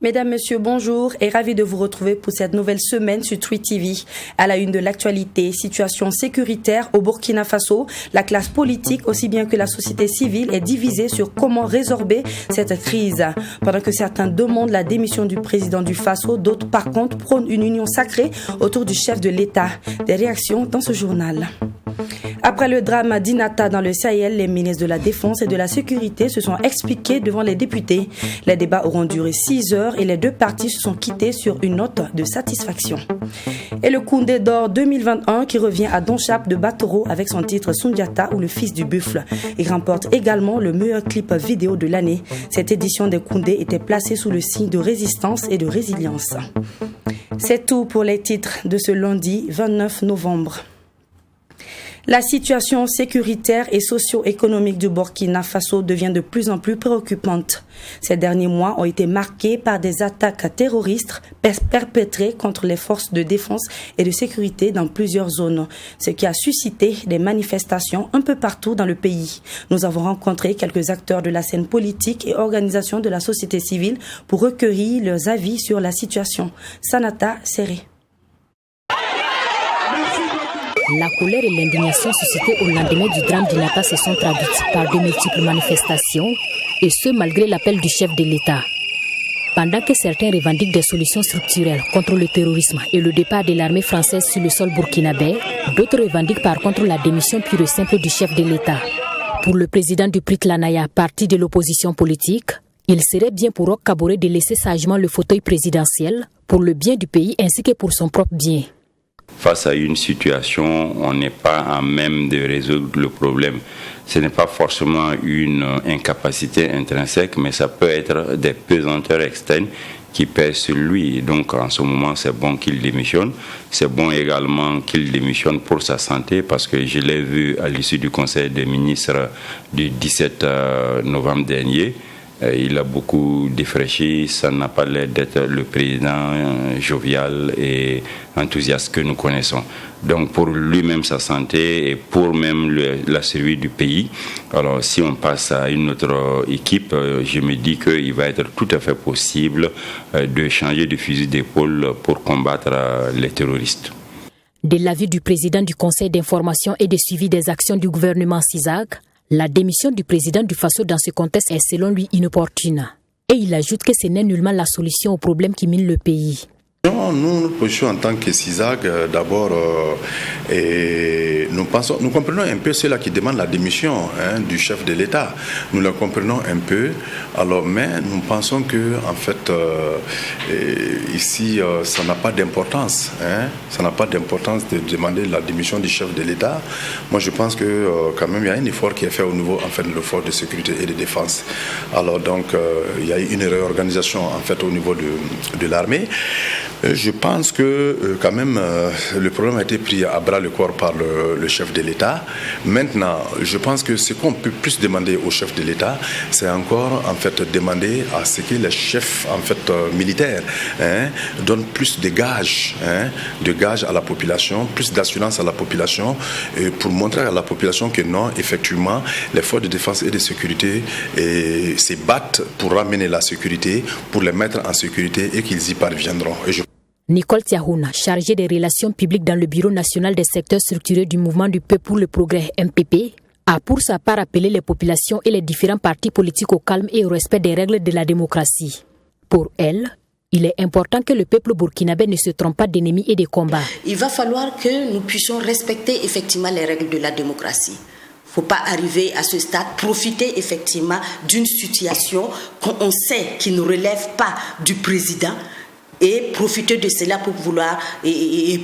Mesdames, Messieurs, bonjour et ravi de vous retrouver pour cette nouvelle semaine sur Tweet TV. À la une de l'actualité, situation sécuritaire au Burkina Faso, la classe politique aussi bien que la société civile est divisée sur comment résorber cette crise. Pendant que certains demandent la démission du président du Faso, d'autres par contre prônent une union sacrée autour du chef de l'État. Des réactions dans ce journal. Après le drame d'Inata dans le Sahel, les ministres de la Défense et de la Sécurité se sont expliqués devant les députés. Les débats auront duré 6 heures et les deux parties se sont quittés sur une note de satisfaction. Et le Koundé d'or 2021 qui revient à Donchap de Batoro avec son titre Sundiata ou le fils du buffle. Il remporte également le meilleur clip vidéo de l'année. Cette édition des Koundé était placée sous le signe de résistance et de résilience. C'est tout pour les titres de ce lundi 29 novembre. La situation sécuritaire et socio-économique du Burkina Faso devient de plus en plus préoccupante. Ces derniers mois ont été marqués par des attaques terroristes perpétrées contre les forces de défense et de sécurité dans plusieurs zones, ce qui a suscité des manifestations un peu partout dans le pays. Nous avons rencontré quelques acteurs de la scène politique et organisations de la société civile pour recueillir leurs avis sur la situation. Sanata Serré. La colère et l'indignation suscitées au lendemain du drame d'Inata se sont traduites par de multiples manifestations, et ce malgré l'appel du chef de l'État. Pendant que certains revendiquent des solutions structurelles contre le terrorisme et le départ de l'armée française sur le sol burkinabé, d'autres revendiquent par contre la démission pure et simple du chef de l'État. Pour le président du Prit-Lanaya, parti de l'opposition politique, il serait bien pour Roch Kaboré de laisser sagement le fauteuil présidentiel pour le bien du pays ainsi que pour son propre bien. Face à une situation, on n'est pas à même de résoudre le problème. Ce n'est pas forcément une incapacité intrinsèque, mais ça peut être des pesanteurs externes qui pèsent sur lui. Donc en ce moment, c'est bon qu'il démissionne. C'est bon également qu'il démissionne pour sa santé, parce que je l'ai vu à l'issue du Conseil des ministres du 17 novembre dernier. Il a beaucoup défraîchi, ça n'a pas l'air d'être le président jovial et enthousiaste que nous connaissons. Donc pour lui-même sa santé et pour même la survie du pays, alors si on passe à une autre équipe, je me dis qu'il va être tout à fait possible de changer de fusil d'épaule pour combattre les terroristes. De l'avis du président du Conseil d'information et de suivi des actions du gouvernement CISAC, la démission du président du Faso dans ce contexte est selon lui inopportune. Et il ajoute que ce n'est nullement la solution aux problèmes qui minent le pays. Non, nous, notre position en tant que CISAC, d'abord, nous comprenons un peu ceux-là qui demandent la démission du chef de l'État. Nous le comprenons un peu, alors, mais nous pensons que, en fait, ici, ça n'a pas d'importance. Ça n'a pas d'importance de demander la démission du chef de l'État. Moi, je pense que, quand même, il y a un effort qui est fait au niveau, en fait, de l'effort de sécurité et de défense. Alors, donc, il y a eu une réorganisation, en fait, au niveau de l'armée. Je pense que quand même le problème a été pris à bras le corps par le chef de l'État. Maintenant, je pense que ce qu'on peut plus demander au chef de l'État, c'est encore en fait demander à ce que les chefs en fait militaires donnent plus de gages à la population, plus d'assurance à la population, pour montrer à la population que non, effectivement, les forces de défense et de sécurité se battent pour ramener la sécurité, pour les mettre en sécurité et qu'ils y parviendront. Nicole Tiahouna, chargée des relations publiques dans le Bureau national des secteurs structurés du Mouvement du Peuple pour le Progrès MPP, a pour sa part appelé les populations et les différents partis politiques au calme et au respect des règles de la démocratie. Pour elle, il est important que le peuple burkinabé ne se trompe pas d'ennemis et de combats. Il va falloir que nous puissions respecter effectivement les règles de la démocratie. Il ne faut pas arriver à ce stade, profiter effectivement d'une situation qu'on sait qui ne relève pas du président et profiter de cela pour vouloir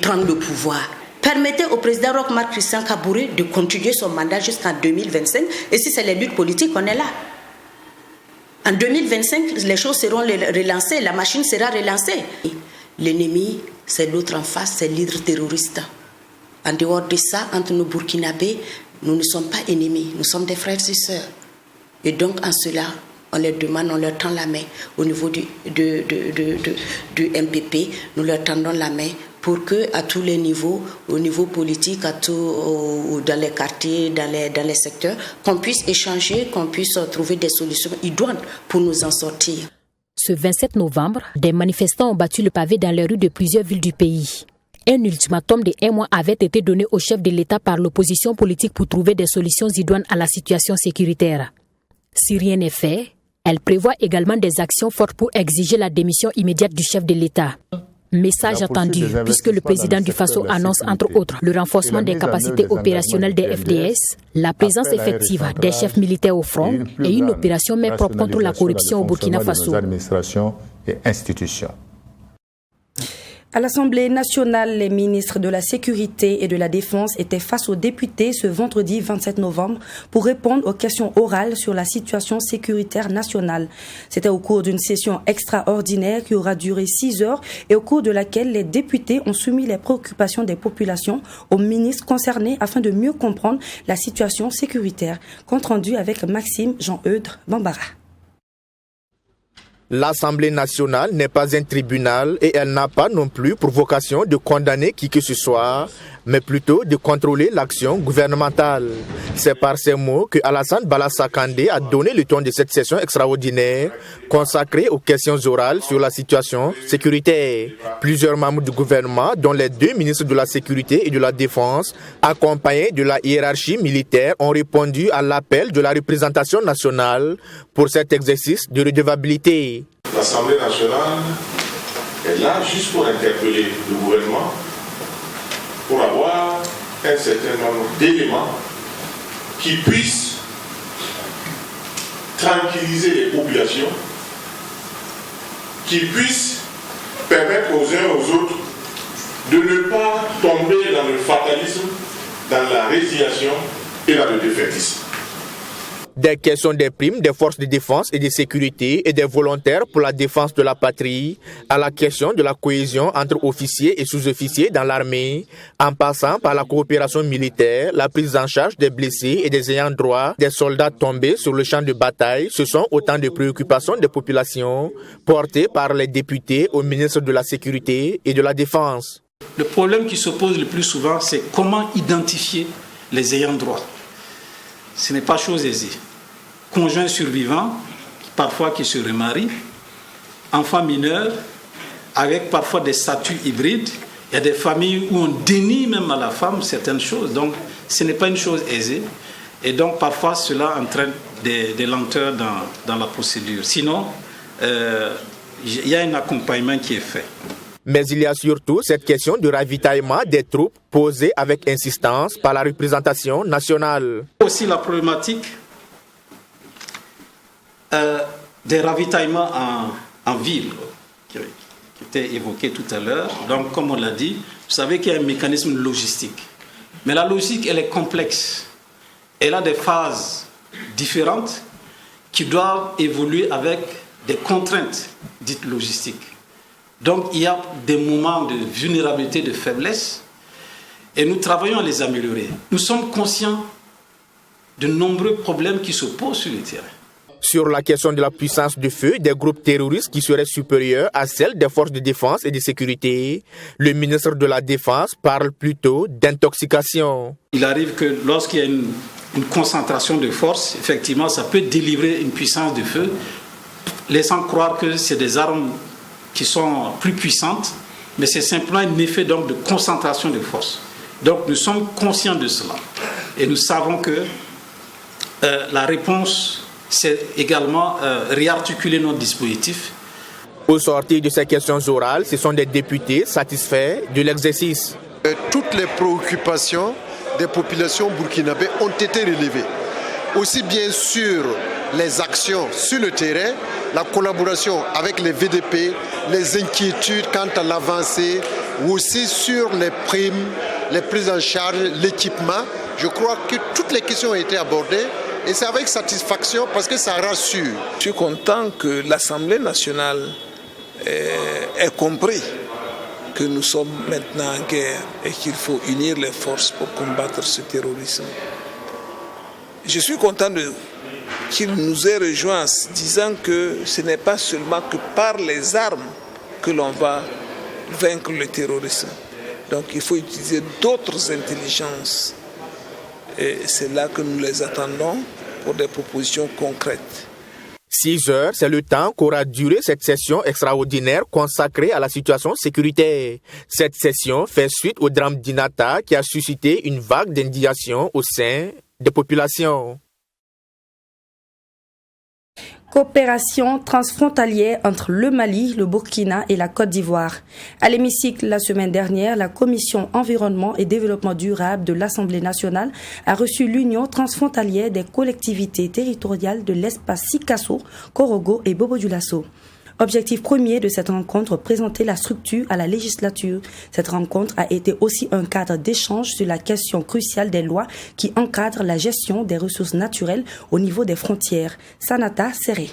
prendre le pouvoir. Permettez au président Roch Marc Christian Kaboré de continuer son mandat jusqu'en 2025. Et si c'est les luttes politiques, on est là. En 2025, les choses seront relancées, la machine sera relancée. L'ennemi, c'est l'autre en face, c'est l'hydre terroriste. En dehors de ça, entre nos Burkinabés, nous ne sommes pas ennemis, nous sommes des frères et sœurs. Et donc, en cela, on leur demande, on leur tend la main au niveau du MPP, nous leur tendons la main pour que, à tous les niveaux, au niveau politique, dans les quartiers, dans les secteurs, qu'on puisse échanger, qu'on puisse trouver des solutions idoines pour nous en sortir. Ce 27 novembre, des manifestants ont battu le pavé dans les rues de plusieurs villes du pays. Un ultimatum de 1 mois avait été donné au chef de l'État par l'opposition politique pour trouver des solutions idoines à la situation sécuritaire. Si rien n'est fait, elle prévoit également des actions fortes pour exiger la démission immédiate du chef de l'État. Message attendu, puisque le président du Faso annonce entre autres le renforcement des capacités opérationnelles des FDS, la présence effective des chefs militaires au front et une opération main propre contre la corruption au Burkina Faso. À l'Assemblée nationale, les ministres de la Sécurité et de la Défense étaient face aux députés ce vendredi 27 novembre pour répondre aux questions orales sur la situation sécuritaire nationale. C'était au cours d'une session extraordinaire qui aura duré 6 heures et au cours de laquelle les députés ont soumis les préoccupations des populations aux ministres concernés afin de mieux comprendre la situation sécuritaire. Compte rendu avec Maxime Jean-Eudre Bambara. L'Assemblée nationale n'est pas un tribunal et elle n'a pas non plus pour vocation de condamner qui que ce soit, mais plutôt de contrôler l'action gouvernementale. C'est par ces mots que Alassane Balassah Kandé a donné le ton de cette session extraordinaire consacrée aux questions orales sur la situation sécuritaire. Plusieurs membres du gouvernement, dont les 2 ministres de la Sécurité et de la Défense, accompagnés de la hiérarchie militaire, ont répondu à l'appel de la représentation nationale pour cet exercice de redevabilité. L'Assemblée nationale est là juste pour interpeller le gouvernement, pour avoir un certain nombre d'éléments qui puissent tranquilliser les populations, qui puissent permettre aux uns aux autres de ne pas tomber dans le fatalisme, dans la résiliation et dans le défaitisme. Des questions des primes des forces de défense et de sécurité et des volontaires pour la défense de la patrie, à la question de la cohésion entre officiers et sous-officiers dans l'armée, en passant par la coopération militaire, la prise en charge des blessés et des ayants droit, des soldats tombés sur le champ de bataille, ce sont autant de préoccupations des populations portées par les députés au ministre de la Sécurité et de la Défense. Le problème qui se pose le plus souvent, c'est comment identifier les ayants droit. Ce n'est pas chose aisée. Conjoints survivants, parfois qui se remarient, enfants mineurs, avec parfois des statuts hybrides. Il y a des familles où on dénie même à la femme certaines choses. Donc, ce n'est pas une chose aisée. Et donc, parfois, cela entraîne des lenteurs dans la procédure. Sinon, il y a un accompagnement qui est fait. Mais il y a surtout cette question de ravitaillement des troupes posée avec insistance par la représentation nationale. Aussi la problématique des ravitaillements en ville, qui était évoquée tout à l'heure. Donc, comme on l'a dit, vous savez qu'il y a un mécanisme logistique. Mais la logistique, elle est complexe. Elle a des phases différentes qui doivent évoluer avec des contraintes dites logistiques. Donc, il y a des moments de vulnérabilité, de faiblesse, et nous travaillons à les améliorer. Nous sommes conscients de nombreux problèmes qui se posent sur le terrain. Sur la question de la puissance de feu des groupes terroristes qui seraient supérieure à celle des forces de défense et de sécurité, le ministre de la Défense parle plutôt d'intoxication. Il arrive que lorsqu'il y a une concentration de force, effectivement, ça peut délivrer une puissance de feu, laissant croire que c'est des armes qui sont plus puissantes, mais c'est simplement un effet donc, de concentration de force. Donc nous sommes conscients de cela. Et nous savons que la réponse, c'est également réarticuler notre dispositif. Au sortir de ces questions orales, ce sont des députés satisfaits de l'exercice. Toutes les préoccupations des populations burkinabées ont été relevées. Aussi bien sur les actions sur le terrain, la collaboration avec les VDP, les inquiétudes quant à l'avancée, ou aussi sur les primes, les prises en charge, l'équipement. Je crois que toutes les questions ont été abordées et c'est avec satisfaction parce que ça rassure. Je suis content que l'Assemblée nationale ait compris que nous sommes maintenant en guerre et qu'il faut unir les forces pour combattre ce terrorisme. Je suis content qu'il nous ait rejoints en disant que ce n'est pas seulement que par les armes que l'on va vaincre le terrorisme. Donc il faut utiliser d'autres intelligences. Et c'est là que nous les attendons pour des propositions concrètes. 6 heures, c'est le temps qu'aura duré cette session extraordinaire consacrée à la situation sécuritaire. Cette session fait suite au drame d'Inata qui a suscité une vague d'indignation au sein des populations. Coopération transfrontalière entre le Mali, le Burkina et la Côte d'Ivoire. À l'hémicycle la semaine dernière, la Commission Environnement et Développement durable de l'Assemblée nationale a reçu l'Union transfrontalière des collectivités territoriales de l'espace Sikasso, Korogo et Bobo-Dioulasso. Objectif premier de cette rencontre, présenter la structure à la législature. Cette rencontre a été aussi un cadre d'échange sur la question cruciale des lois qui encadrent la gestion des ressources naturelles au niveau des frontières. Sanata Serré.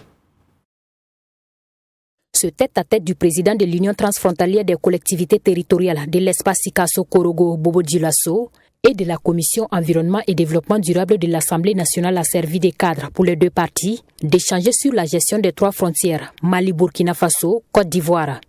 Ce tête-à-tête du président de l'Union transfrontalière des collectivités territoriales de l'espace Sikasso, Korogo, Bobo-Dioulasso et de la Commission Environnement et Développement durable de l'Assemblée nationale a servi de cadre pour les deux parties d'échanger sur la gestion des 3 frontières, Mali, Burkina Faso, Côte d'Ivoire.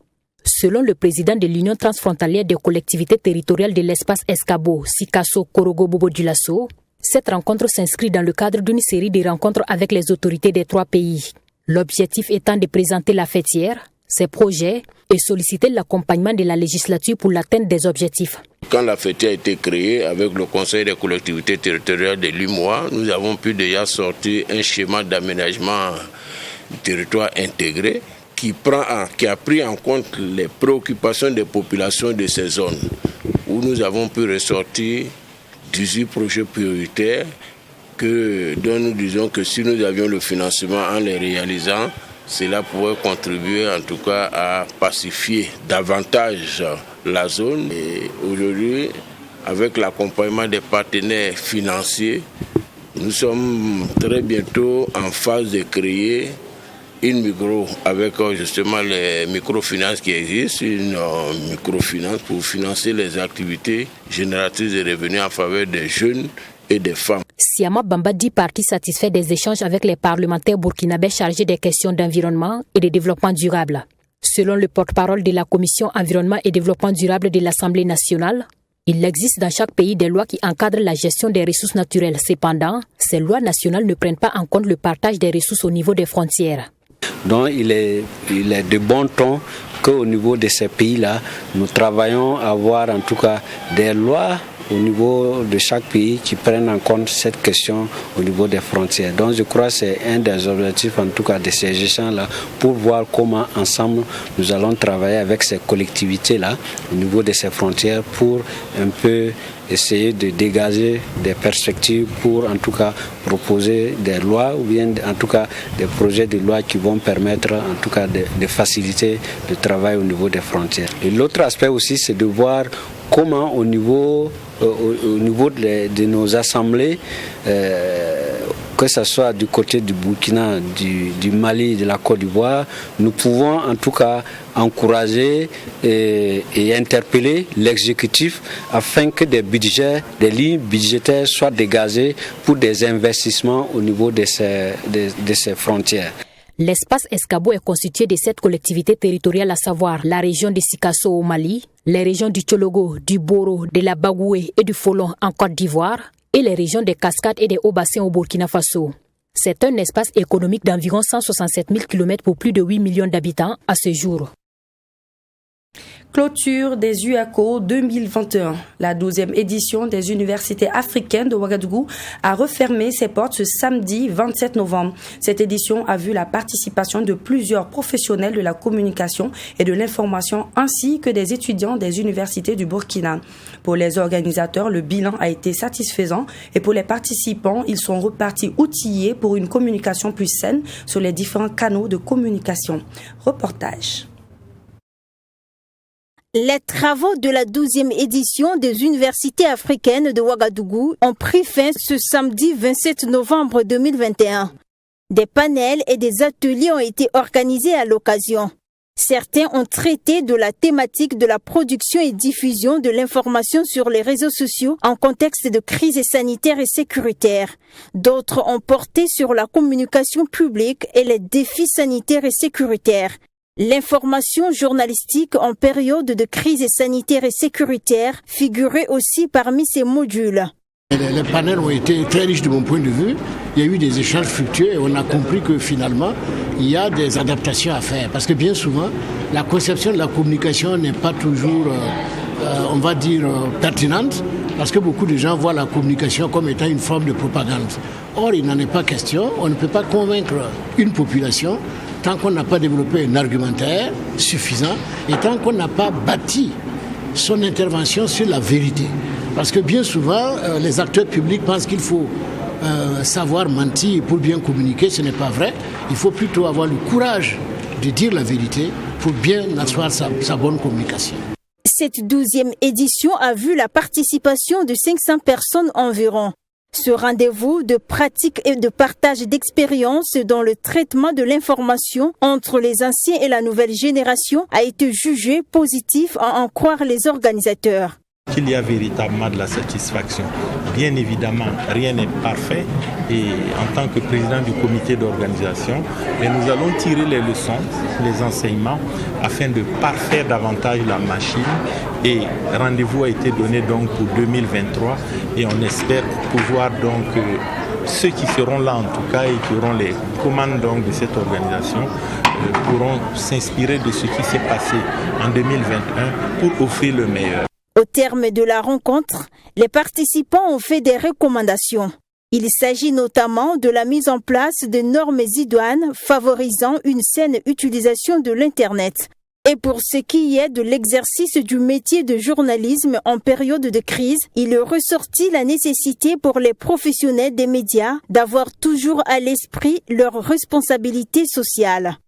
Selon le président de l'Union transfrontalière des collectivités territoriales de l'espace Escabo, Sikasso, Korogo, Bobo-Dioulasso, cette rencontre s'inscrit dans le cadre d'une série de rencontres avec les autorités des 3 pays. L'objectif étant de présenter la fêtière, ses projets et solliciter l'accompagnement de la législature pour l'atteinte des objectifs. Quand la fêtière a été créée avec le Conseil des collectivités territoriales de l'UMOA, nous avons pu déjà sortir un schéma d'aménagement du territoire intégré qui a pris en compte les préoccupations des populations de ces zones, où nous avons pu ressortir 18 projets prioritaires dont nous disons que si nous avions le financement en les réalisant, cela pourrait contribuer en tout cas à pacifier davantage la zone. Et aujourd'hui, avec l'accompagnement des partenaires financiers, nous sommes très bientôt en phase de créer une micro, avec justement les microfinances qui existent, une microfinance pour financer les activités génératrices de revenus en faveur des jeunes et des femmes. Siama Bamba dit partie satisfait des échanges avec les parlementaires burkinabés chargés des questions d'environnement et de développement durable. Selon le porte-parole de la Commission Environnement et Développement durable de l'Assemblée nationale, il existe dans chaque pays des lois qui encadrent la gestion des ressources naturelles. Cependant, ces lois nationales ne prennent pas en compte le partage des ressources au niveau des frontières. Donc il est de bon ton qu'au niveau de ces pays-là, nous travaillons à avoir en tout cas des lois au niveau de chaque pays qui prennent en compte cette question au niveau des frontières. Donc je crois que c'est un des objectifs en tout cas de ces échanges-là pour voir comment ensemble nous allons travailler avec ces collectivités-là au niveau de ces frontières pour un peu essayer de dégager des perspectives pour en tout cas proposer des lois ou bien en tout cas des projets de loi qui vont permettre en tout cas de faciliter le travail au niveau des frontières. Et l'autre aspect aussi c'est de voir comment au niveau de nos assemblées, que ce soit du côté du Burkina, du Mali, de la Côte d'Ivoire, nous pouvons en tout cas encourager et interpeller l'exécutif afin que des lignes budgétaires soient dégagées pour des investissements au niveau de ces frontières. L'espace Escabo est constitué de 7 collectivités territoriales, à savoir la région de Sikasso au Mali, les régions du Tchologo, du Boro, de la Bagoué et du Folon en Côte d'Ivoire et les régions des Cascades et des Hauts-Bassins au Burkina Faso. C'est un espace économique d'environ 167 000 km pour plus de 8 millions d'habitants à ce jour. Clôture des UACO 2021. La 12e édition des universités africaines de Ouagadougou a refermé ses portes ce samedi 27 novembre. Cette édition a vu la participation de plusieurs professionnels de la communication et de l'information ainsi que des étudiants des universités du Burkina. Pour les organisateurs, le bilan a été satisfaisant et pour les participants, ils sont repartis outillés pour une communication plus saine sur les différents canaux de communication. Reportage. Les travaux de la 12e édition des universités africaines de Ouagadougou ont pris fin ce samedi 27 novembre 2021. Des panels et des ateliers ont été organisés à l'occasion. Certains ont traité de la thématique de la production et diffusion de l'information sur les réseaux sociaux en contexte de crise sanitaire et sécuritaire. D'autres ont porté sur la communication publique et les défis sanitaires et sécuritaires. L'information journalistique en période de crise sanitaire et sécuritaire figurait aussi parmi ces modules. Les panels ont été très riches de mon point de vue. Il y a eu des échanges fructueux et on a compris que finalement, il y a des adaptations à faire. Parce que bien souvent, la conception de la communication n'est pas toujours, pertinente. Parce que beaucoup de gens voient la communication comme étant une forme de propagande. Or, il n'en est pas question. On ne peut pas convaincre une population tant qu'on n'a pas développé un argumentaire suffisant et tant qu'on n'a pas bâti son intervention sur la vérité. Parce que bien souvent, les acteurs publics pensent qu'il faut savoir mentir pour bien communiquer. Ce n'est pas vrai. Il faut plutôt avoir le courage de dire la vérité pour bien asseoir sa bonne communication. Cette 12e édition a vu la participation de 500 personnes environ. Ce rendez-vous de pratique et de partage d'expériences dans le traitement de l'information entre les anciens et la nouvelle génération a été jugé positif à en croire les organisateurs. Qu'il y a véritablement de la satisfaction. Bien évidemment, rien n'est parfait et en tant que président du comité d'organisation, nous allons tirer les leçons, les enseignements afin de parfaire davantage la machine et rendez-vous a été donné donc pour 2023 et on espère pouvoir donc ceux qui seront là en tout cas et qui auront les commandes donc de cette organisation pourront s'inspirer de ce qui s'est passé en 2021 pour offrir le meilleur. Au terme de la rencontre, les participants ont fait des recommandations. Il s'agit notamment de la mise en place de normes idoines favorisant une saine utilisation de l'Internet. Et pour ce qui est de l'exercice du métier de journalisme en période de crise, il est ressorti la nécessité pour les professionnels des médias d'avoir toujours à l'esprit leur responsabilité sociale.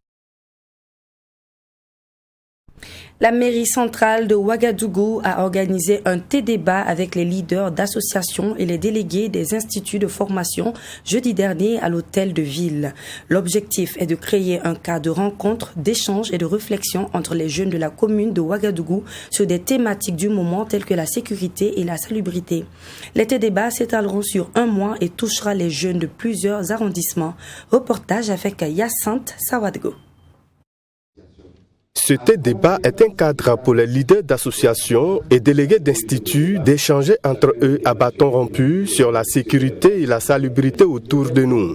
La mairie centrale de Ouagadougou a organisé un thé-débat avec les leaders d'associations et les délégués des instituts de formation jeudi dernier à l'hôtel de ville. L'objectif est de créer un cadre de rencontre, d'échange et de réflexion entre les jeunes de la commune de Ouagadougou sur des thématiques du moment telles que la sécurité et la salubrité. Les thé-débats s'étaleront sur un mois et touchera les jeunes de plusieurs arrondissements. Reportage avec Yacinthe Sawadgo. Ce débat est un cadre pour les leaders d'associations et délégués d'instituts d'échanger entre eux à bâton rompu sur la sécurité et la salubrité autour de nous.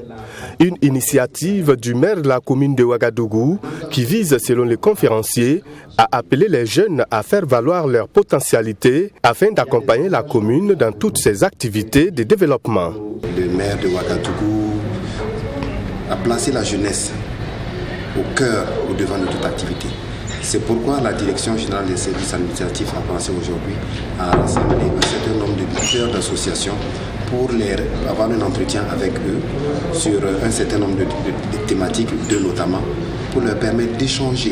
Une initiative du maire de la commune de Ouagadougou qui vise, selon les conférenciers, à appeler les jeunes à faire valoir leur potentialité afin d'accompagner la commune dans toutes ses activités de développement. Le maire de Ouagadougou a placé la jeunesse au cœur, au devant de toute activité. C'est pourquoi la Direction générale des services administratifs a pensé aujourd'hui à rassembler un certain nombre de leaders d'associations pour avoir un entretien avec eux sur un certain nombre de thématiques, notamment, pour leur permettre d'échanger,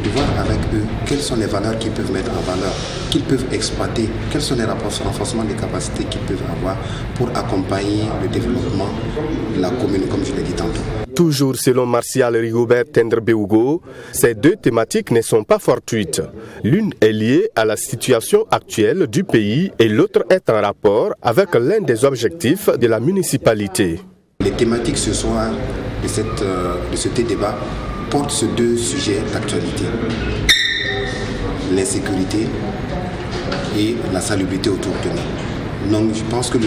de voir avec eux quelles sont les valeurs qu'ils peuvent mettre en valeur, qu'ils peuvent exploiter, quels sont les renforcements des capacités qu'ils peuvent avoir pour accompagner le développement de la commune, comme je l'ai dit tantôt. Toujours selon Martial Rigobert Tendre-Béougo, ces deux thématiques ne sont pas fortuites. L'une est liée à la situation actuelle du pays et l'autre est en rapport avec l'un des objectifs de la municipalité. Les thématiques ce soir de ce débat portent sur deux sujets d'actualité. L'insécurité et la salubrité autour de nous. Donc je pense que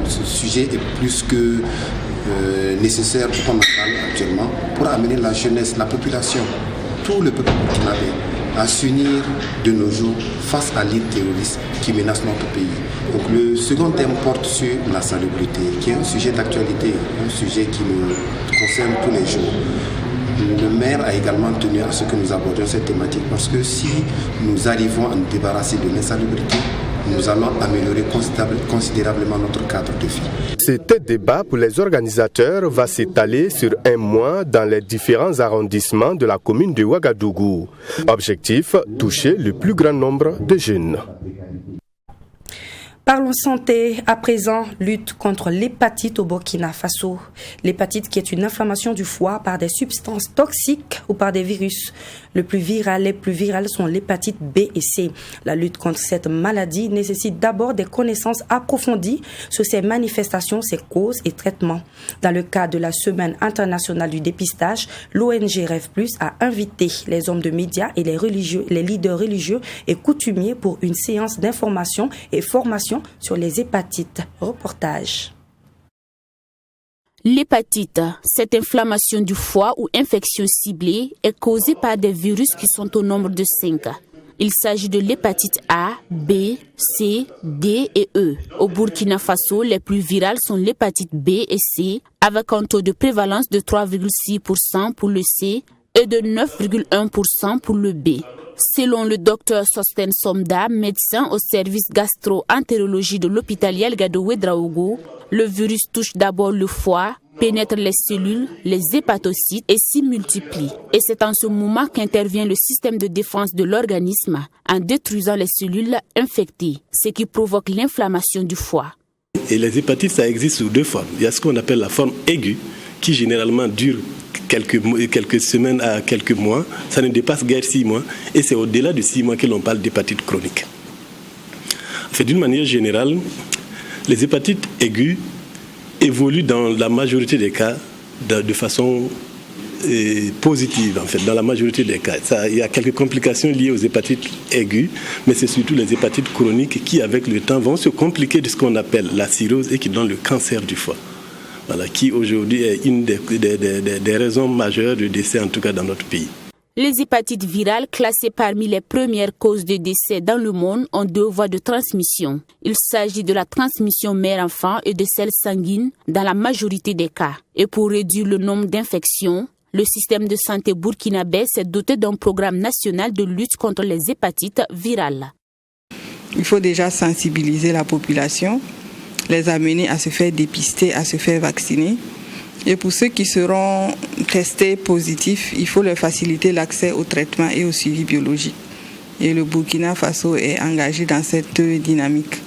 ce sujet est plus que nécessaire pour qu'on en parle actuellement, pour amener la jeunesse, la population, tout le peuple burkinabé à s'unir de nos jours face à l'île terroriste qui menace notre pays. Donc le second thème porte sur la salubrité, qui est un sujet d'actualité, un sujet qui nous concerne tous les jours. Le maire a également tenu à ce que nous abordions cette thématique parce que si nous arrivons à nous débarrasser de l'insalubrité, nous allons améliorer considérablement notre cadre de vie. Cet débat pour les organisateurs va s'étaler sur un mois dans les différents arrondissements de la commune de Ouagadougou. Objectif, toucher le plus grand nombre de jeunes. Parlons santé à présent, lutte contre l'hépatite au Burkina Faso. L'hépatite qui est une inflammation du foie par des substances toxiques ou par des virus. Les plus virales sont l'hépatite B et C. La lutte contre cette maladie nécessite d'abord des connaissances approfondies sur ses manifestations, ses causes et traitements. Dans le cadre de la Semaine internationale du dépistage, l'ONG Rêve Plus a invité les hommes de médias et les leaders religieux et coutumiers pour une séance d'information et formation sur les hépatites. Reportage. L'hépatite, cette inflammation du foie ou infection ciblée, est causée par des virus qui sont au nombre de 5. Il s'agit de l'hépatite A, B, C, D et E. Au Burkina Faso, les plus virales sont l'hépatite B et C, avec un taux de prévalence de 3,6% pour le C et de 9,1% pour le B. Selon le docteur Sosten Somda, médecin au service gastro-entérologie de l'hôpital Yelgado Ouedraogo, le virus touche d'abord le foie, pénètre les cellules, les hépatocytes et s'y multiplie. Et c'est en ce moment qu'intervient le système de défense de l'organisme en détruisant les cellules infectées, ce qui provoque l'inflammation du foie. Et les hépatites, ça existe sous 2 formes. Il y a ce qu'on appelle la forme aiguë, qui généralement dure quelques semaines à quelques mois, ça ne dépasse guère 6 mois, et c'est au-delà de 6 mois que l'on parle d'hépatite chronique. En fait, d'une manière générale, les hépatites aiguës évoluent dans la majorité des cas de façon positive, en fait, dans la majorité des cas. Il y a quelques complications liées aux hépatites aiguës, mais c'est surtout les hépatites chroniques qui, avec le temps, vont se compliquer de ce qu'on appelle la cirrhose et qui donnent le cancer du foie. Voilà, qui aujourd'hui est une des raisons majeures de décès, en tout cas dans notre pays. Les hépatites virales, classées parmi les premières causes de décès dans le monde, ont 2 voies de transmission. Il s'agit de la transmission mère-enfant et de celle sanguine dans la majorité des cas. Et pour réduire le nombre d'infections, le système de santé burkinabé s'est doté d'un programme national de lutte contre les hépatites virales. Il faut déjà sensibiliser la population, les amener à se faire dépister, à se faire vacciner. Et pour ceux qui seront testés positifs, il faut leur faciliter l'accès au traitement et au suivi biologique. Et le Burkina Faso est engagé dans cette dynamique.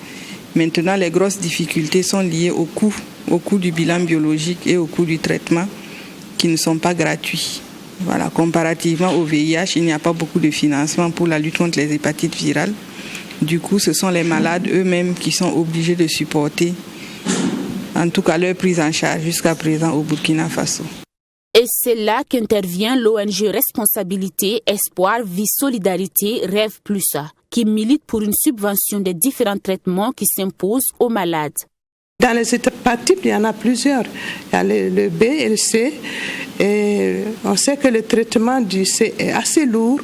Maintenant, les grosses difficultés sont liées au coût du bilan biologique et au coût du traitement qui ne sont pas gratuits. Voilà, comparativement au VIH, il n'y a pas beaucoup de financement pour la lutte contre les hépatites virales. Du coup, ce sont les malades eux-mêmes qui sont obligés de supporter, en tout cas, leur prise en charge jusqu'à présent au Burkina Faso. Et c'est là qu'intervient l'ONG Responsabilité, Espoir, Vie, Solidarité, Rêve Plus, qui milite pour une subvention des différents traitements qui s'imposent aux malades. Dans les hépatites, il y en a plusieurs. Il y a le B et le C. Et on sait que le traitement du C est assez lourd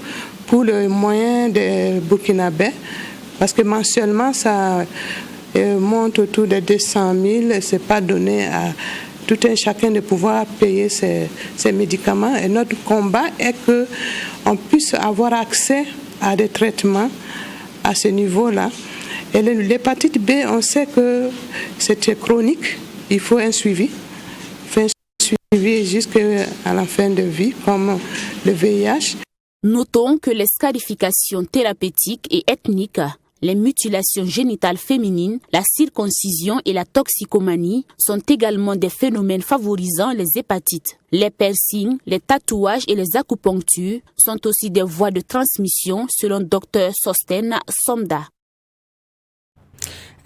pour le moyen des Burkinabés, parce que mensuellement, ça monte autour de 200 000. Ce n'est pas donné à tout un chacun de pouvoir payer ces médicaments. Et notre combat est qu'on puisse avoir accès à des traitements à ce niveau-là. Et l'hépatite B, on sait que c'est chronique. Il faut un suivi. Jusqu'à la fin de vie, comme le VIH. Notons que les scarifications thérapeutiques et ethniques, les mutilations génitales féminines, la circoncision et la toxicomanie sont également des phénomènes favorisant les hépatites. Les piercings, les tatouages et les acupunctures sont aussi des voies de transmission selon Dr Sosten Somda.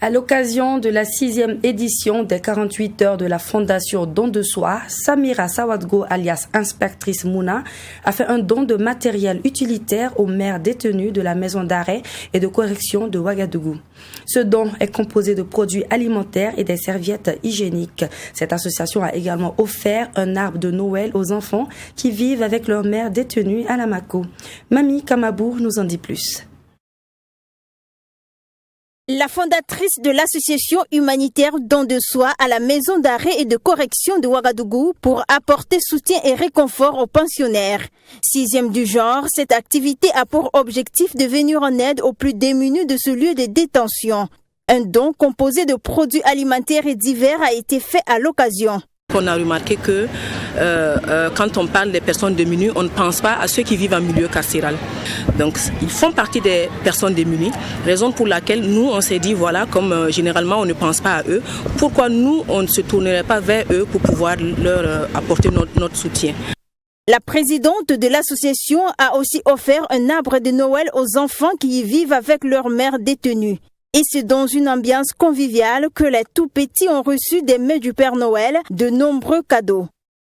À l'occasion de la 6e édition des 48 heures de la Fondation Don de Soi, Samira Sawadgo, alias Inspectrice Mouna, a fait un don de matériel utilitaire aux mères détenues de la maison d'arrêt et de correction de Ouagadougou. Ce don est composé de produits alimentaires et des serviettes hygiéniques. Cette association a également offert un arbre de Noël aux enfants qui vivent avec leur mère détenue à Lamako. Mami Kamabou nous en dit plus. La fondatrice de l'association humanitaire Don de Soi à la maison d'arrêt et de correction de Ouagadougou pour apporter soutien et réconfort aux pensionnaires. 6e du genre, cette activité a pour objectif de venir en aide aux plus démunis de ce lieu de détention. Un don composé de produits alimentaires et divers a été fait à l'occasion. On a remarqué que quand on parle des personnes démunies, on ne pense pas à ceux qui vivent en milieu carcéral. Donc ils font partie des personnes démunies, raison pour laquelle nous on s'est dit voilà, comme généralement on ne pense pas à eux, pourquoi nous on ne se tournerait pas vers eux pour pouvoir leur apporter notre soutien. La présidente de l'association a aussi offert un arbre de Noël aux enfants qui y vivent avec leur mère détenue. Et c'est dans une ambiance conviviale que les tout-petits ont reçu des mains du Père Noël de nombreux cadeaux.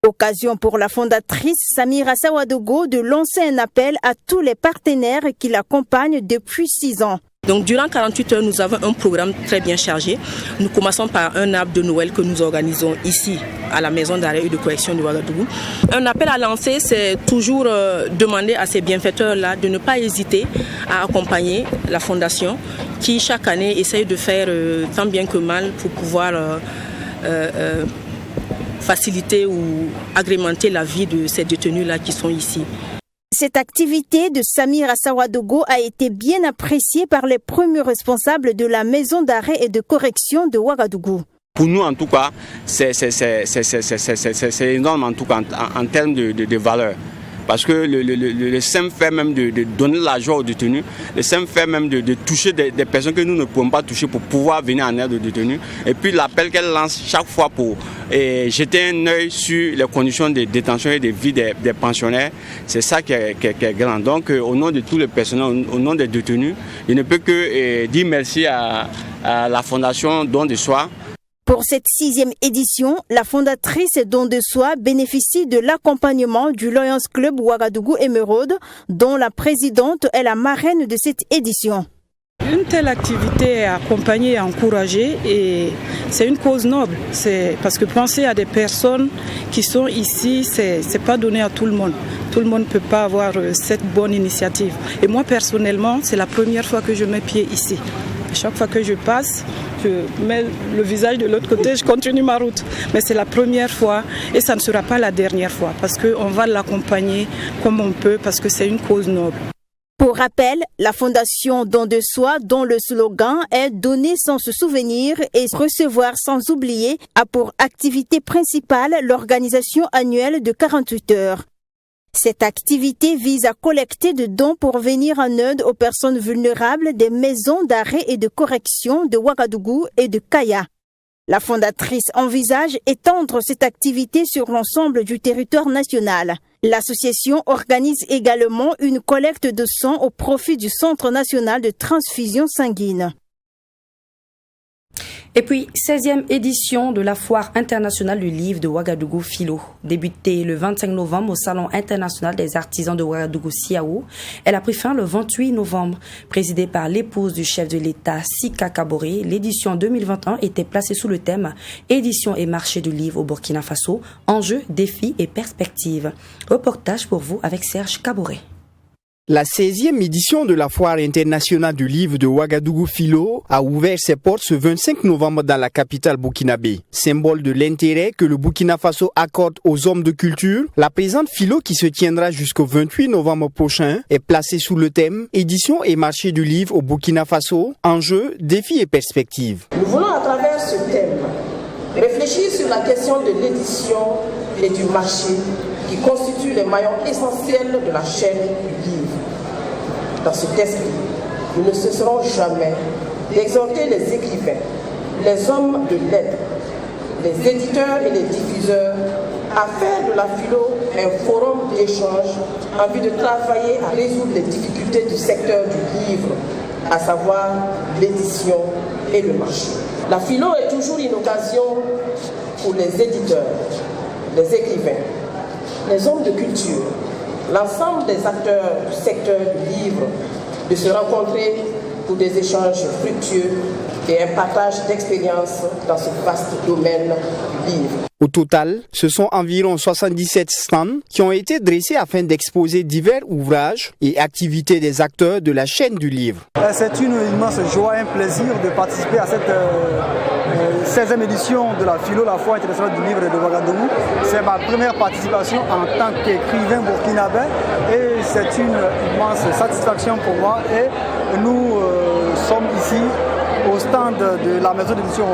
Occasion pour la fondatrice Samira Sawadogo de lancer un appel à tous les partenaires qui l'accompagnent depuis 6 ans. Donc durant 48 heures, nous avons un programme très bien chargé. Nous commençons par un arbre de Noël que nous organisons ici à la maison d'arrêt et de correction de Ouagadougou. Un appel à lancer, c'est toujours demander à ces bienfaiteurs-là de ne pas hésiter à accompagner la fondation qui chaque année essaye de faire tant bien que mal pour pouvoir faciliter ou agrémenter la vie de ces détenus-là qui sont ici. Cette activité de Samira Sawadogo a été bien appréciée par les premiers responsables de la maison d'arrêt et de correction de Ouagadougou. Pour nous, en tout cas, c'est énorme en tout cas en termes de valeur. Parce que le simple fait même de donner la joie aux détenus, le simple fait même de toucher des personnes que nous ne pouvons pas toucher pour pouvoir venir en aide aux détenus. Et puis l'appel qu'elle lance chaque fois pour jeter un œil sur les conditions de détention et de vie des pensionnaires, c'est ça qui est grand. Donc au nom de tous les personnels, au nom des détenus, je ne peux que dire merci à la Fondation Don de Soi. Pour cette 6e édition, la fondatrice Don de Soi bénéficie de l'accompagnement du Lions Club Ouagadougou Émeraude, dont la présidente est la marraine de cette édition. Une telle activité est accompagnée et encouragée et c'est une cause noble. C'est parce que penser à des personnes qui sont ici, c'est pas donné à tout le monde. Tout le monde ne peut pas avoir cette bonne initiative. Et moi personnellement, c'est la première fois que je mets pied ici. Chaque fois que je passe, je mets le visage de l'autre côté, je continue ma route. Mais c'est la première fois et ça ne sera pas la dernière fois parce qu'on va l'accompagner comme on peut parce que c'est une cause noble. Pour rappel, la Fondation Don de Soi, dont le slogan est « Donner sans se souvenir et recevoir sans oublier », a pour activité principale l'organisation annuelle de 48 heures. Cette activité vise à collecter des dons pour venir en aide aux personnes vulnérables des maisons d'arrêt et de correction de Ouagadougou et de Kaya. La fondatrice envisage étendre cette activité sur l'ensemble du territoire national. L'association organise également une collecte de sang au profit du Centre national de transfusion sanguine. Et puis, 16e édition de la Foire internationale du livre de Ouagadougou Philo. Débutée le 25 novembre au Salon international des artisans de Ouagadougou Siaou, elle a pris fin le 28 novembre. Présidée par l'épouse du chef de l'État, Sika Kaboré, l'édition 2021 était placée sous le thème « Édition et marché du livre au Burkina Faso, enjeux, défis et perspectives ». Reportage pour vous avec Serge Kaboré. La 16e édition de la Foire internationale du livre de Ouagadougou Philo a ouvert ses portes ce 25 novembre dans la capitale burkinabé. Symbole de l'intérêt que le Burkina Faso accorde aux hommes de culture, la présente Philo qui se tiendra jusqu'au 28 novembre prochain est placée sous le thème « Édition et marché du livre au Burkina Faso, enjeux, défis et perspectives ». Nous voulons à travers ce thème réfléchir sur la question de l'édition et du marché qui constituent les maillons essentiels de la chaîne du livre. Dans cet esprit, nous ne cesserons jamais d'exhorter les écrivains, les hommes de lettres, les éditeurs et les diffuseurs à faire de la philo un forum d'échange en vue de travailler à résoudre les difficultés du secteur du livre, à savoir l'édition et le marché. La philo est toujours une occasion pour les éditeurs, les écrivains, les hommes de culture, l'ensemble des acteurs du secteur du livre de se rencontrer pour des échanges fructueux et un partage d'expériences dans ce vaste domaine du livre. Au total, ce sont environ 77 stands qui ont été dressés afin d'exposer divers ouvrages et activités des acteurs de la chaîne du livre. C'est une immense joie, un plaisir de participer à cette 16e édition de la Philo, la Foire internationale du livre de Ouagadougou. C'est ma première participation en tant qu'écrivain burkinabé et c'est une immense satisfaction pour moi. Et nous sommes ici au stand de la maison d'édition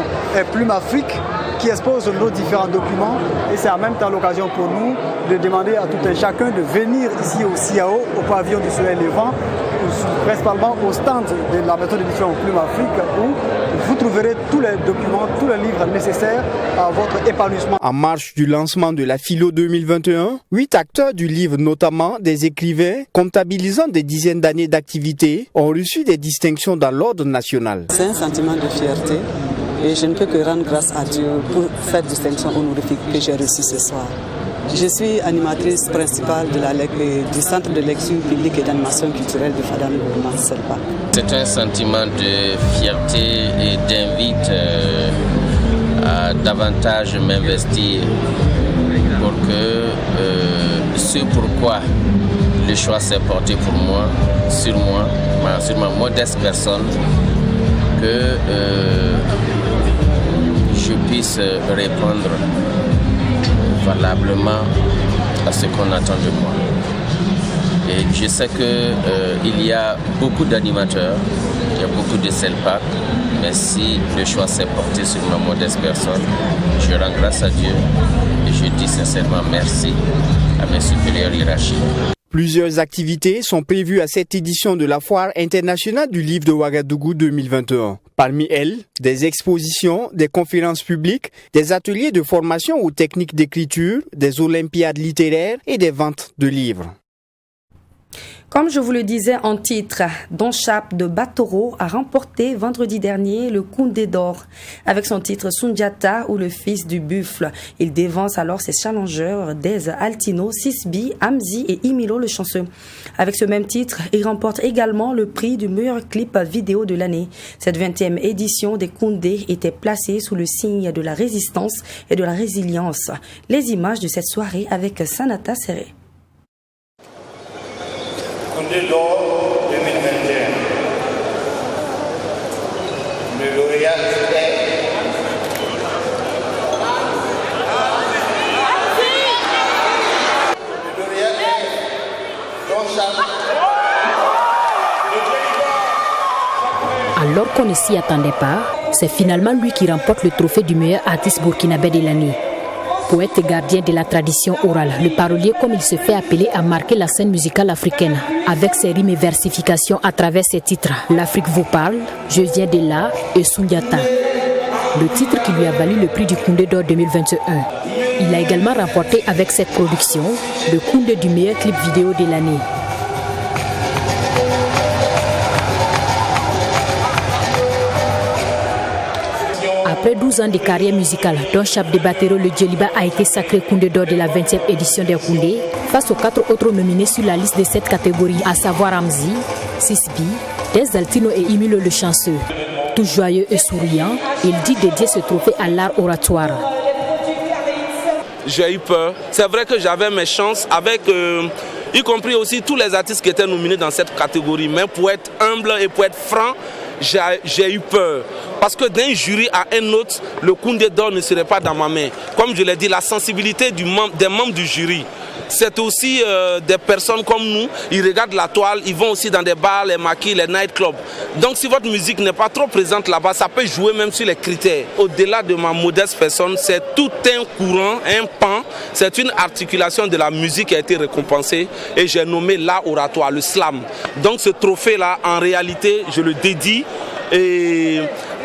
Plume Afrique qui expose nos différents documents. Et c'est en même temps l'occasion pour nous de demander à tout un chacun de venir ici au CIAO, au pavillon du Soleil Levant, principalement au stand de la maison d'édition Plume Afrique, où vous trouverez tous les documents, tous les livres nécessaires à votre épanouissement. En marge du lancement de la Philo 2021, 8 acteurs du livre, notamment des écrivains comptabilisant des dizaines d'années d'activité, ont reçu des distinctions dans l'ordre national. C'est un sentiment de fierté et je ne peux que rendre grâce à Dieu pour cette distinction honorifique que j'ai reçue ce soir. Je suis animatrice principale du Centre de lecture publique et d'animation culturelle de Fadane Gourmand Selpa. C'est un sentiment de fierté et d'invite à davantage m'investir pour que ce pourquoi le choix s'est porté pour moi, sur ma modeste personne, que je puisse répondre valablement à ce qu'on attend de moi. Et je sais qu'il y a beaucoup d'animateurs, il y a beaucoup de CELPAC, mais si le choix s'est porté sur ma modeste personne, je rends grâce à Dieu et je dis sincèrement merci à mes supérieurs hiérarchiques. Plusieurs activités sont prévues à cette édition de la Foire internationale du livre de Ouagadougou 2021. Parmi elles, des expositions, des conférences publiques, des ateliers de formation aux techniques d'écriture, des olympiades littéraires et des ventes de livres. Comme je vous le disais en titre, Don Chap de Batoro a remporté vendredi dernier le Koundé d'or avec son titre Sundiata ou le fils du buffle. Il dévance alors ses challengers Dez Altino, Sisbi, Amzi et Imilo le chanceux. Avec ce même titre, il remporte également le prix du meilleur clip vidéo de l'année. Cette 20e édition des Koundé était placée sous le signe de la résistance et de la résilience. Les images de cette soirée avec Sanata Serré. Koundé d'or 2021. Le lauréat est Don Chap. Alors qu'on ne s'y attendait pas, c'est finalement lui qui remporte le trophée du meilleur artiste burkinabé de l'année. Poète et gardien de la tradition orale, le parolier, comme il se fait appeler, a marqué la scène musicale africaine avec ses rimes et versifications à travers ses titres. L'Afrique vous parle, Je viens de là et Sundiata. Le titre qui lui a valu le prix du Koundé d'or 2021. Il a également remporté avec cette production le Koundé du meilleur clip vidéo de l'année. Après 12 ans de carrière musicale, Don Chap de Batero, le Djeliba, a été sacré Koundé d'or de la 20e édition des Koundé, face aux 4 autres nominés sur la liste de cette catégorie, à savoir Amzi, Sisbi, Dez Altino et Imilo le chanceux. Tout joyeux et souriant, il dit dédier ce trophée à l'art oratoire. J'ai eu peur. C'est vrai que j'avais mes chances avec, y compris aussi tous les artistes qui étaient nominés dans cette catégorie. Mais pour être humble et pour être franc, j'ai eu peur. Parce que d'un jury à un autre, le Koundé d'or ne serait pas dans ma main. Comme je l'ai dit, la sensibilité des membres du jury. C'est aussi des personnes comme nous, ils regardent la toile, ils vont aussi dans des bars, les maquis, les nightclubs. Donc si votre musique n'est pas trop présente là-bas, ça peut jouer même sur les critères. Au-delà de ma modeste personne, c'est tout un courant, un pan, c'est une articulation de la musique qui a été récompensée et j'ai nommé l'art oratoire, le slam. Donc ce trophée-là, en réalité, je le dédie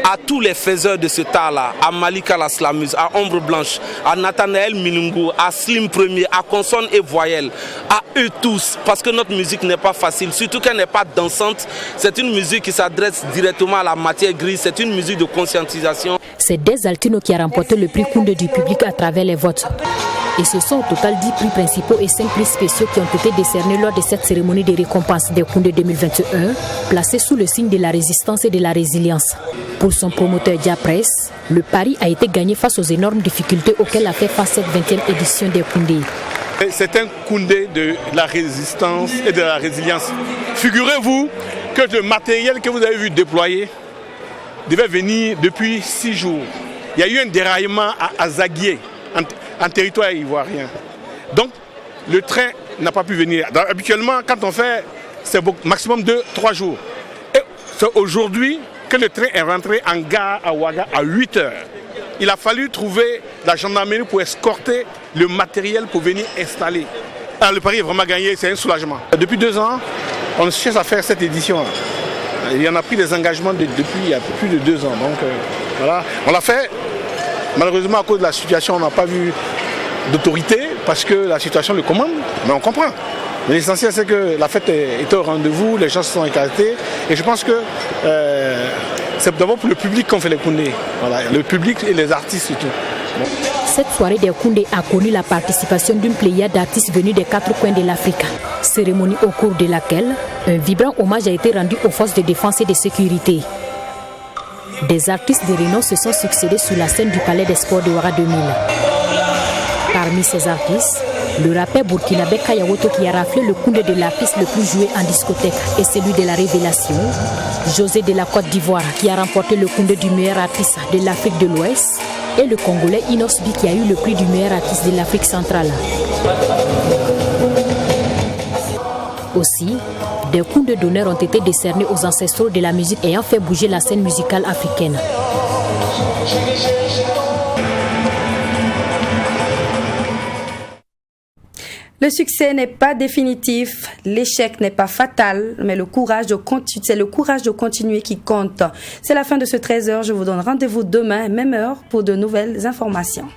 à tous les faiseurs de ce art-là, à Malika la slameuse, à Ombre Blanche, à Nathanaël Milungu, à Slim Premier, à Consonne et Voyelle, à eux tous, parce que notre musique n'est pas facile, surtout qu'elle n'est pas dansante. C'est une musique qui s'adresse directement à la matière grise, c'est une musique de conscientisation. C'est Dez Altino qui a remporté le prix Koundé du public à travers les votes. Et ce sont au total 10 prix principaux et 5 prix spéciaux qui ont été décernés lors de cette cérémonie de récompense des Koundé 2021, placée sous le signe de la résistance et de la résilience. Pour son promoteur Diapress, le pari a été gagné face aux énormes difficultés auxquelles a fait face cette 20e édition des Koundé. C'est un Koundé de la résistance et de la résilience. Figurez-vous que le matériel que vous avez vu déployer devait venir depuis 6 jours. Il y a eu un déraillement à Zaguié, en territoire ivoirien. Donc, le train n'a pas pu venir. Donc, habituellement, quand on fait, c'est maximum 2-3 jours. Et c'est aujourd'hui que le train est rentré en gare à Ouaga à 8 heures. il a fallu trouver la gendarmerie pour escorter le matériel pour venir installer. Alors, le pari est vraiment gagné, c'est un soulagement. Depuis 2 ans, on cherche à faire cette édition. Il y en a pris des engagements depuis il y a plus de 2 ans. Donc voilà, on l'a fait. Malheureusement, à cause de la situation, on n'a pas vu d'autorité parce que la situation le commande, mais on comprend. Mais l'essentiel, c'est que la fête est au rendez-vous, les gens se sont écartés. Et je pense que c'est d'abord pour le public qu'on fait les Koundés. Voilà, le public et les artistes surtout. Bon. Cette soirée des Koundés a connu la participation d'une pléiade d'artistes venus des 4 coins de l'Afrique. Cérémonie au cours de laquelle un vibrant hommage a été rendu aux forces de défense et de sécurité. Des artistes de renom se sont succédés sur la scène du Palais des Sports de Ouara 2000. Parmi ces artistes, le rappeur burkinabé Kayawoto qui a raflé le Koundé de l'artiste le plus joué en discothèque et celui de la révélation, José de la Côte d'Ivoire qui a remporté le Koundé du meilleur artiste de l'Afrique de l'Ouest et le Congolais Inosbi qui a eu le prix du meilleur artiste de l'Afrique centrale. Aussi, des Koundés d'honneur ont été décernés aux ancestraux de la musique ayant fait bouger la scène musicale africaine. Le succès n'est pas définitif, l'échec n'est pas fatal, mais c'est le courage de continuer qui compte. C'est la fin de ce 13h, je vous donne rendez-vous demain, même heure, pour de nouvelles informations.